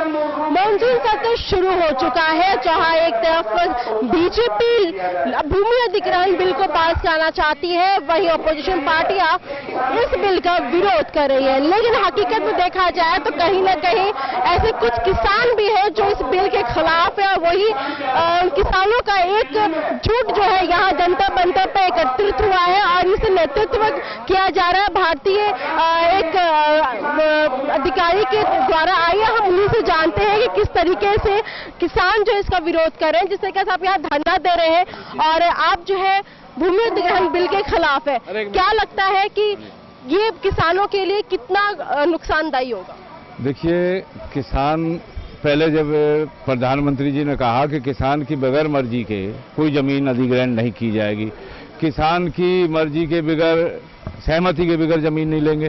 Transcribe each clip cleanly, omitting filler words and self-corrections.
Monsoon सत्र शुरू हो चुका है, जहां एक तरफ बीजेपी भूमि अधिग्रहण बिल को पास करना चाहती है, वहीं अपोजिशन पार्टियां इस बिल का विरोध कर रही है। लेकिन हकीकत में देखा जाए तो कहीं न कहीं ऐसे कुछ किसान भी हैं जो इस बिल के खिलाफ है, और वही किसानों का एक झूठ जो है यहाँ जनता मंच पर एकत्रित हुआ है और इसे नेतृत्व किया जा रहा है भारतीय एक अधिकारी के द्वारा। आइए हम उन्हीं से जानते हैं कि किस तरीके से किसान जो इसका विरोध कर रहे हैं, जिस तरीके से आप यहाँ धरना दे रहे हैं और आप जो है भूमि अधिग्रहण बिल के खिलाफ है। क्या लगता है कि ये किसानों के लिए कितना नुकसानदायी होगा? देखिए, किसान पहले जब प्रधानमंत्री जी ने कहा कि किसान की बगैर मर्जी के कोई जमीन अधिग्रहण नहीं की जाएगी, किसान की मर्जी के बगैर, सहमति के बगैर जमीन नहीं लेंगे।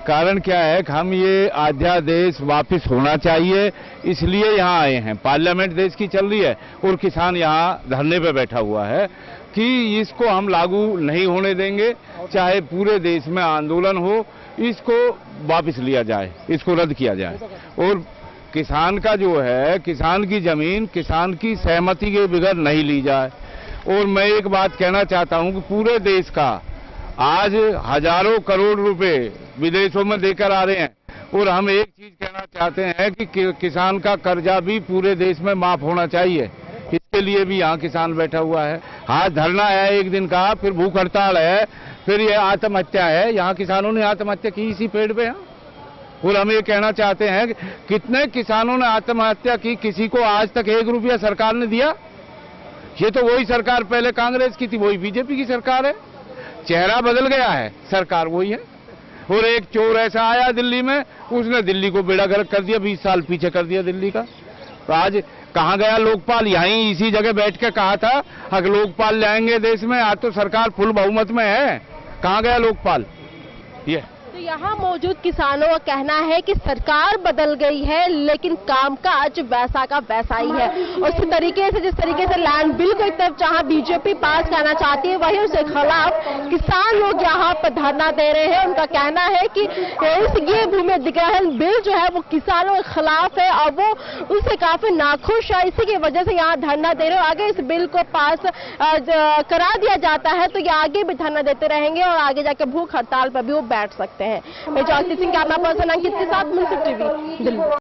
कारण क्या है कि हम ये अध्यादेश वापस होना चाहिए, इसलिए यहाँ आए हैं। पार्लियामेंट देश की चल रही है और किसान यहाँ धरने पे बैठा हुआ है कि इसको हम लागू नहीं होने देंगे, चाहे पूरे देश में आंदोलन हो, इसको वापस लिया जाए, इसको रद्द किया जाए। और किसान का जो है, किसान की जमीन किसान की सहमति के बगैर नहीं ली जाए। और मैं एक बात कहना चाहता हूं कि पूरे देश का आज हजारों करोड़ रुपए विदेशों में देकर आ रहे हैं और हम एक चीज कहना चाहते हैं कि किसान का कर्जा भी पूरे देश में माफ होना चाहिए। इसके लिए भी यहाँ किसान बैठा हुआ है। हाँ, धरना है एक दिन का, फिर भूख हड़ताल है, फिर ये आत्महत्या है। यहाँ किसानों ने आत्महत्या की इसी पेड़ पे। और हम ये कहना चाहते हैं कि कितने किसानों ने आत्महत्या की, किसी को आज तक 1 रुपया सरकार ने दिया? ये तो वही सरकार पहले कांग्रेस की थी, वही बीजेपी की सरकार है। चेहरा बदल गया है, सरकार वही है। और एक चोर ऐसा आया दिल्ली में, उसने दिल्ली को बेड़ा गर्क कर दिया, 20 साल पीछे कर दिया दिल्ली का। तो आज कहाँ गया लोकपाल? यहीं इसी जगह बैठ के कहा था अगर लोकपाल लाएंगे देश में। आज तो सरकार फुल बहुमत में है, कहाँ गया लोकपाल? ये तो यहाँ मौजूद किसानों का कहना है कि सरकार बदल गई है लेकिन कामकाज वैसा का वैसा ही है। उसी तरीके से जिस तरीके से लैंड बिल को एक तरफ जहाँ बीजेपी पास करना चाहती है, वहीं उसके खिलाफ किसान लोग यहाँ पर धरना दे रहे हैं। उनका कहना है कि ये भूमि अधिग्रहण बिल जो है वो किसानों के खिलाफ है और वो उससे काफी नाखुश है। इसी की वजह से यहाँ धरना दे रहे हो। अगर इस बिल को पास करा दिया जाता है तो ये आगे भी धरना देते रहेंगे और आगे जाकर भूख हड़ताल पर भी वो बैठ सकते हैं। मैं जागृति सिंह, कैमरा पर्सन अंकित के साथ, मुंसिफ टीवी, दिल्ली।